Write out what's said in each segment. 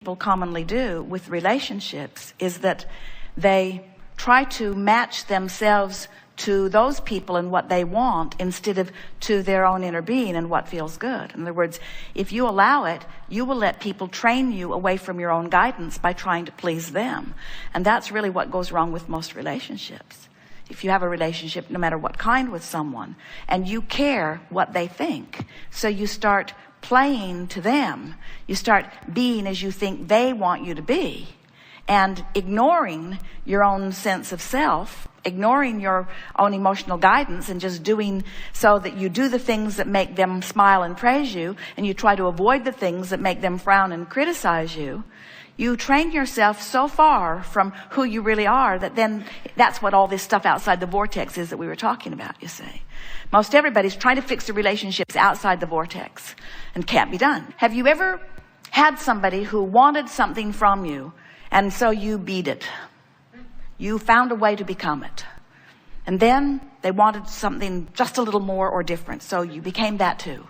people commonly do with relationships is that they try to match themselves to those people and what they want instead of to their own inner being and what feels good. In other words, if you allow it, you will let people train you away from your own guidance by trying to please them. And that's really what goes wrong with most relationships. If you have a relationship, no matter what kind, with someone, and you care what they think, so you start playing to them, you start being as you think they want you to be, and ignoring your own sense of self, ignoring your own emotional guidance, and just doing so that you do the things that make them smile and praise you, and you try to avoid the things that make them frown and criticize you. You train yourself so far from who you really are that then that's what all this stuff outside the vortex is that we were talking about, you see. Most everybody's trying to fix the relationships outside the vortex and can't be done. Have you ever had somebody who wanted something from you, and so you beat it? You found a way to become it. And then they wanted something just a little more or different, so you became that too.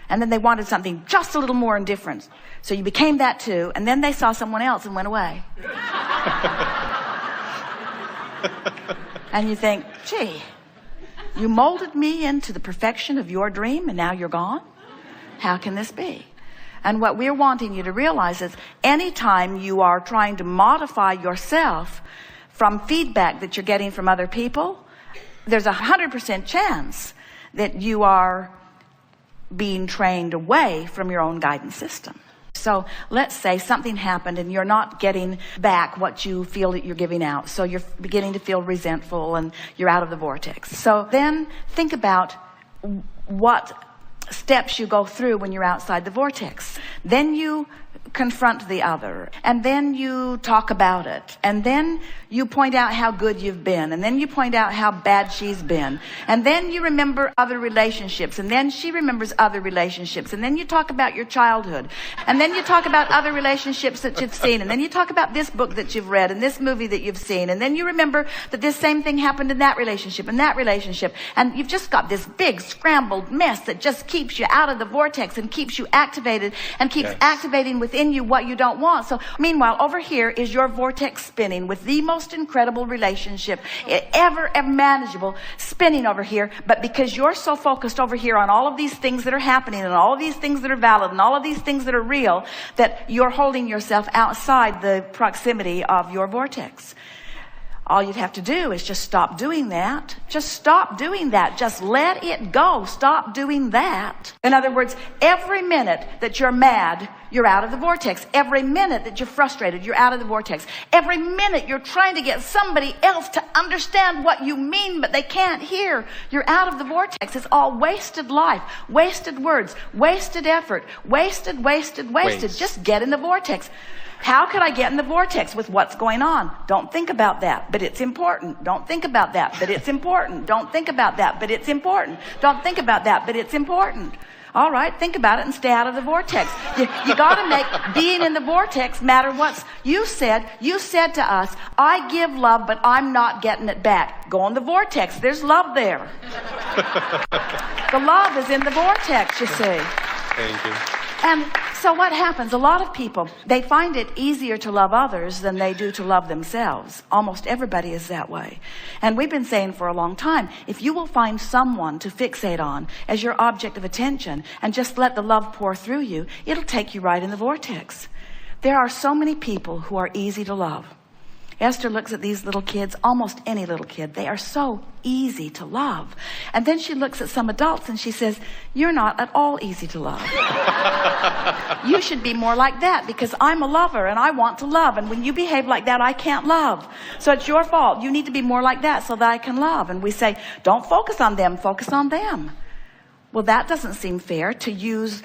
And then they wanted something just a little more and different, so you became that too. And then they saw someone else and went away. And you think, gee, you molded me into the perfection of your dream and now you're gone? How can this be? And what we're wanting you to realize is anytime you are trying to modify yourself from feedback that you're getting from other people, there's 100% chance that you are being trained away from your own guidance system. So let's say something happened and you're not getting back what you feel that you're giving out. So you're beginning to feel resentful and you're out of the vortex. So then think about what steps you go through when you're outside the vortex. Then you confront the other, and then you talk about it, and then you point out how good you've been, and then you point out how bad she's been, and then you remember other relationships, and then she remembers other relationships, and then you talk about your childhood, and then you talk about other relationships that you've seen, and then you talk about this book that you've read and this movie that you've seen, and then you remember that this same thing happened in that relationship and that relationship, and you've just got this big scrambled mess that just keeps you out of the vortex and keeps you activated and keeps activating within you what you don't want. So meanwhile, over here is your vortex spinning with the most incredible relationship ever manageable, spinning over here. But because you're so focused over here on all of these things that are happening and all of these things that are valid and all of these things that are real, that you're holding yourself outside the proximity of your vortex. All you'd have to do is just stop doing that. Just stop doing that. Just let it go. Stop doing that. In other words, every minute that you're mad, you're out of the vortex. Every minute that you're frustrated, you're out of the vortex. Every minute you're trying to get somebody else to understand what you mean, but they can't hear, you're out of the vortex. It's all wasted life, wasted words, wasted effort, wasted. Just get in the vortex. How could I get in the vortex with what's going on? Don't think about that, but it's important. Don't think about that, but it's important. Don't think about that, but it's important. Don't think about that, but it's important. All right, think about it and stay out of the vortex. You got to make being in the vortex matter what's you said. You said to us, I give love, but I'm not getting it back. Go in the vortex. There's love there. The love is in the vortex, you see. Thank you. And so what happens? A lot of people, they find it easier to love others than they do to love themselves. Almost everybody is that way. And we've been saying for a long time, if you will find someone to fixate on as your object of attention and just let the love pour through you, it'll take you right in the vortex. There are so many people who are easy to love. Esther looks at these little kids, almost any little kid. They are so easy to love. And then she looks at some adults and she says, you're not at all easy to love. You should be more like that because I'm a lover and I want to love. And when you behave like that, I can't love. So it's your fault. You need to be more like that so that I can love. And we say, don't focus on them, focus on them. Well, that doesn't seem fair to use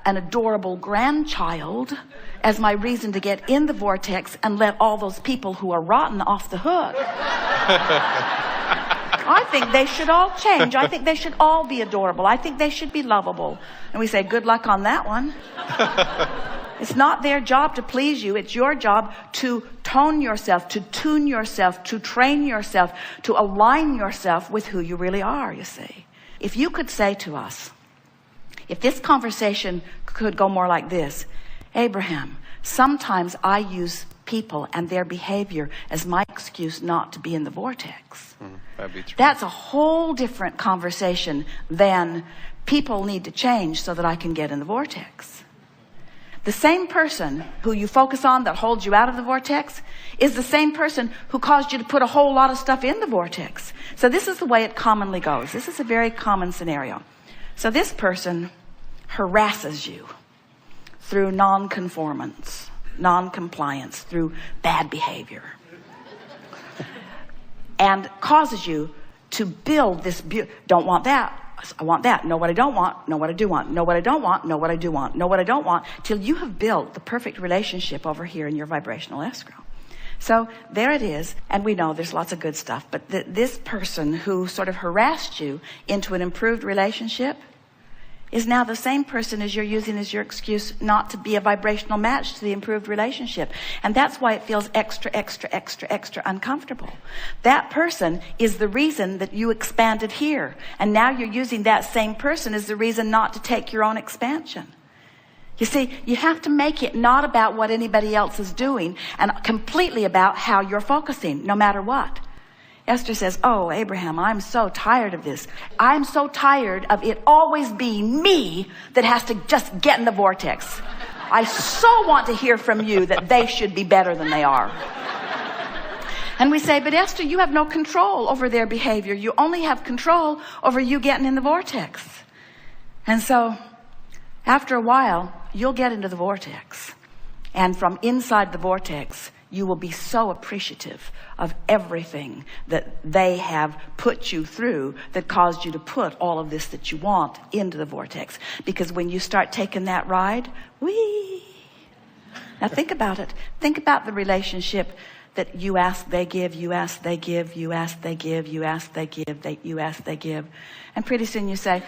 an adorable grandchild as my reason to get in the vortex and let all those people who are rotten off the hook. I think they should all change. I think they should all be adorable. I think they should be lovable. And we say, good luck on that one. It's not their job to please you. It's your job to tone yourself, to tune yourself, to train yourself, to align yourself with who you really are, you see. If you could say to us, if this conversation could go more like this, Abraham, Sometimes I use people and their behavior as my excuse not to be in the vortex. That'd be true. That's a whole different conversation than people need to change so that I can get in the vortex. The same person who you focus on that holds you out of the vortex is the same person who caused you to put a whole lot of stuff in the vortex. So this is the way it commonly goes. This is a very common scenario. So this person harasses you through non-conformance, non-compliance, through bad behavior, and causes you to build this don't want that, I want that, know what I don't want, know what I do want, know what I don't want, know what I do want, know what I don't want, till you have built the perfect relationship over here in your vibrational escrow. So there it is, and we know there's lots of good stuff, but this person who sort of harassed you into an improved relationship is now the same person as you're using as your excuse not to be a vibrational match to the improved relationship. And that's why it feels extra uncomfortable. That person is the reason that you expanded here. And now you're using that same person as the reason not to take your own expansion. You see, you have to make it not about what anybody else is doing and completely about how you're focusing, no matter what. Esther says, oh, Abraham, I'm so tired of this. I'm so tired of it always being me that has to just get in the vortex. I so want to hear from you that they should be better than they are. And we say, but Esther, you have no control over their behavior. You only have control over you getting in the vortex. And so after a while, you'll get into the vortex. And from inside the vortex, you will be so appreciative of everything that they have put you through that caused you to put all of this that you want into the vortex. Because when you start taking that ride, whee! Now think about it. Think about the relationship that you ask, they give, you ask, they give, you ask, they give, you ask, they give, you ask, they give. And pretty soon you say,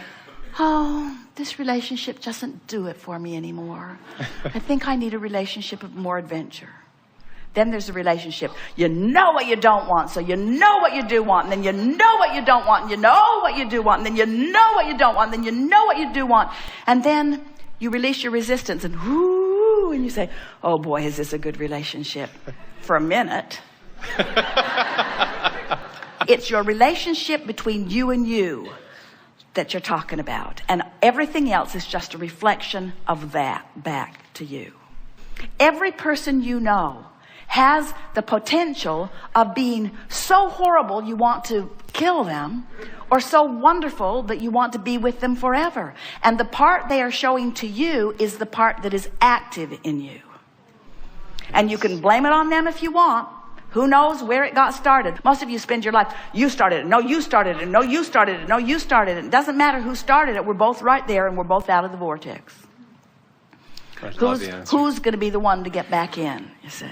oh, this relationship doesn't do it for me anymore. I think I need a relationship of more adventure. Then there's a relationship. You know what you don't want, so you know what you do want, and then you know what you don't want, and you know what you do want, and then you know what you don't want, and then you know what you do want. And then you release your resistance, and whoo, and you say, oh boy, is this a good relationship? For a minute. It's your relationship between you and you that you're talking about. And everything else is just a reflection of that back to you. Every person you know has the potential of being so horrible you want to kill them, or so wonderful that you want to be with them forever. And the part they are showing to you is the part that is active in you. And you can blame it on them if you want. Who knows where it got started? Most of you spend your life, you started it, no, you started it, no, you started it, no, you started it. It doesn't matter who started it. We're both right there, and we're both out of the vortex. Who's going to be the one to get back in, you see?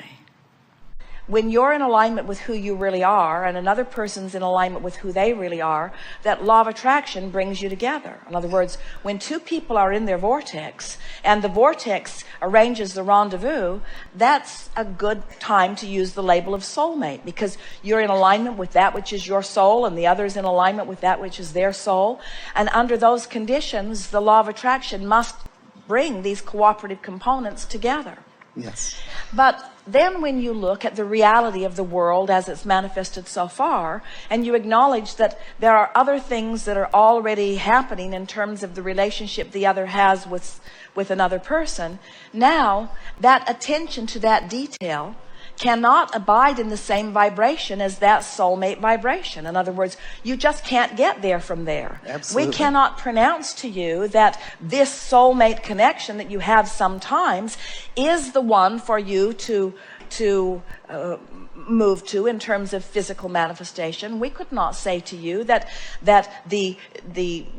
When you're in alignment with who you really are, and another person's in alignment with who they really are, that law of attraction brings you together. In other words, when two people are in their vortex, and the vortex arranges the rendezvous, that's a good time to use the label of soulmate, because you're in alignment with that which is your soul, and the other's in alignment with that which is their soul. And under those conditions, the law of attraction must bring these cooperative components together. Yes. But then when you look at the reality of the world as it's manifested so far, and you acknowledge that there are other things that are already happening in terms of the relationship the other has with another person, now that attention to that detail cannot abide in the same vibration as that soulmate vibration. In other words, you just can't get there from there. Absolutely. We cannot pronounce to you that this soulmate connection that you have sometimes is the one for you to move to in terms of physical manifestation. We could not say to you that the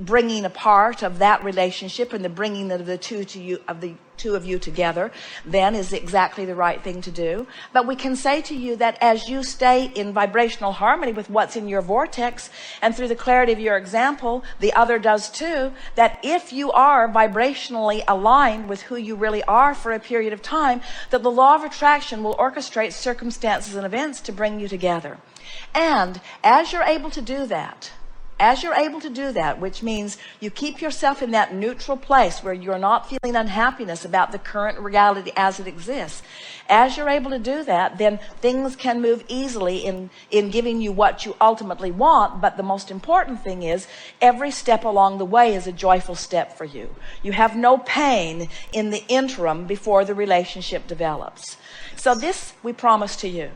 bringing apart of that relationship and the bringing of the two of you together then is exactly the right thing to do. But we can say to you that as you stay in vibrational harmony with what's in your vortex, and through the clarity of your example, the other does too, that if you are vibrationally aligned with who you really are for a period of time, that the law of attraction will orchestrate circumstances and events to bring you together. And as you're able to do that, As you're able to do that, which means you keep yourself in that neutral place where you're not feeling unhappiness about the current reality as it exists, as you're able to do that, then things can move easily in giving you what you ultimately want. But the most important thing is every step along the way is a joyful step for you. You have no pain in the interim before the relationship develops. So this we promise to you.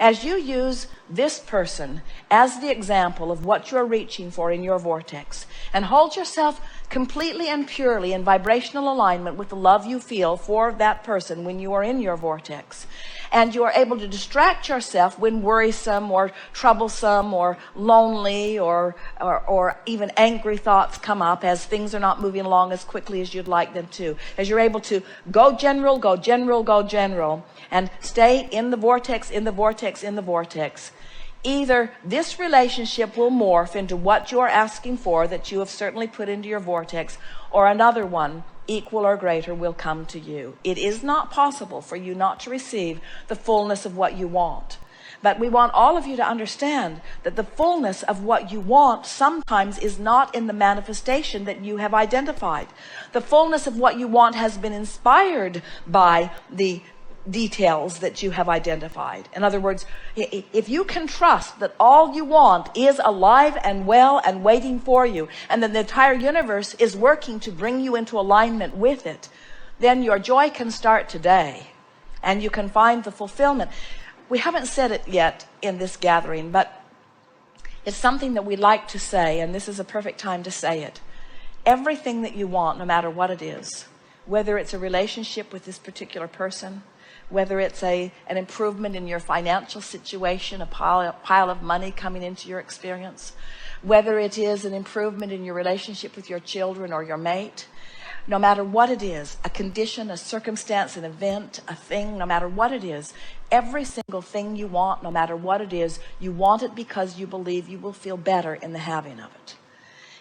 As you use this person as the example of what you're reaching for in your vortex, and hold yourself completely and purely in vibrational alignment with the love you feel for that person when you are in your vortex, and you are able to distract yourself when worrisome or troublesome or lonely or even angry thoughts come up as things are not moving along as quickly as you'd like them to, as you're able to go general, go general, go general, and stay in the vortex, in the vortex, in the vortex. Either this relationship will morph into what you're asking for that you have certainly put into your vortex, or another one equal or greater will come to you. It is not possible for you not to receive the fullness of what you want. But we want all of you to understand that the fullness of what you want sometimes is not in the manifestation that you have identified. The fullness of what you want has been inspired by the details that you have identified. In other words, if you can trust that all you want is alive and well and waiting for you, and that the entire universe is working to bring you into alignment with it, then your joy can start today, and you can find the fulfillment. We haven't said it yet in this gathering, but it's something that we like to say, and this is a perfect time to say it. Everything that you want, no matter what it is, whether it's a relationship with this particular person, whether it's an improvement in your financial situation, a pile of money coming into your experience, whether it is an improvement in your relationship with your children or your mate, no matter what it is, a condition, a circumstance, an event, a thing, no matter what it is, every single thing you want, no matter what it is, you want it because you believe you will feel better in the having of it.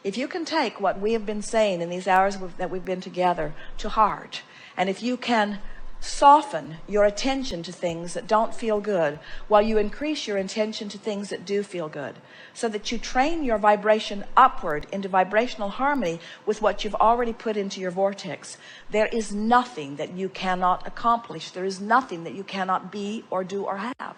If you can take what we have been saying in these hours that we've been together to heart, and if you can soften your attention to things that don't feel good while you increase your attention to things that do feel good, so that you train your vibration upward into vibrational harmony with what you've already put into your vortex, there is nothing that you cannot accomplish. There is nothing that you cannot be or do or have.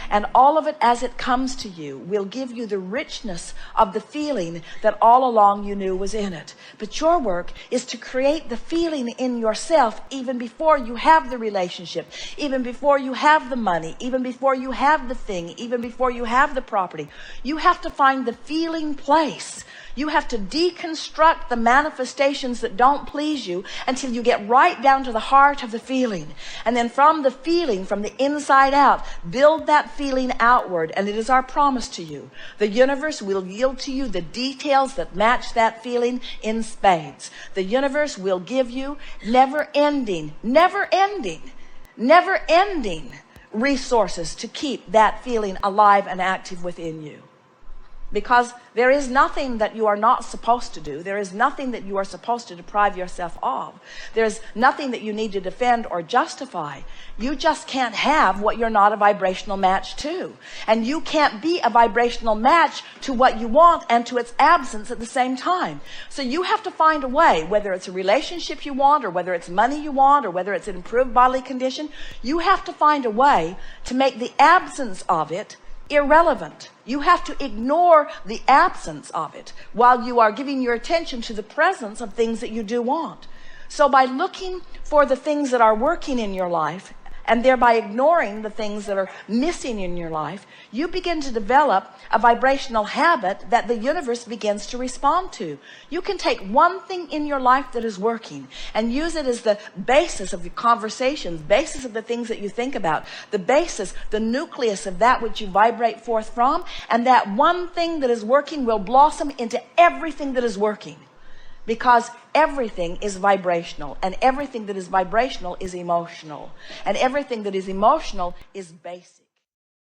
And all of it as it comes to you will give you the richness of the feeling that all along you knew was in it. But your work is to create the feeling in yourself even before you have the relationship, even before you have the money, even before you have the thing, even before you have the property. You have to find the feeling place. You have to deconstruct the manifestations that don't please you until you get right down to the heart of the feeling. And then from the feeling, from the inside out, build that feeling outward. And it is our promise to you. The universe will yield to you the details that match that feeling in spades. The universe will give you never-ending resources to keep that feeling alive and active within you. Because there is nothing that you are not supposed to do. There is nothing that you are supposed to deprive yourself of. There's nothing that you need to defend or justify. You just can't have what you're not a vibrational match to. And you can't be a vibrational match to what you want and to its absence at the same time. So you have to find a way, whether it's a relationship you want, or whether it's money you want, or whether it's an improved bodily condition, you have to find a way to make the absence of it irrelevant. You have to ignore the absence of it while you are giving your attention to the presence of things that you do want. So by looking for the things that are working in your life and thereby ignoring the things that are missing in your life, you begin to develop a vibrational habit that the universe begins to respond to. You can take one thing in your life that is working and use it as the basis of your conversations, basis of the things that you think about, the basis, the nucleus of that which you vibrate forth from, and that one thing that is working will blossom into everything that is working. Because everything is vibrational, and everything that is vibrational is emotional, and everything that is emotional is basic.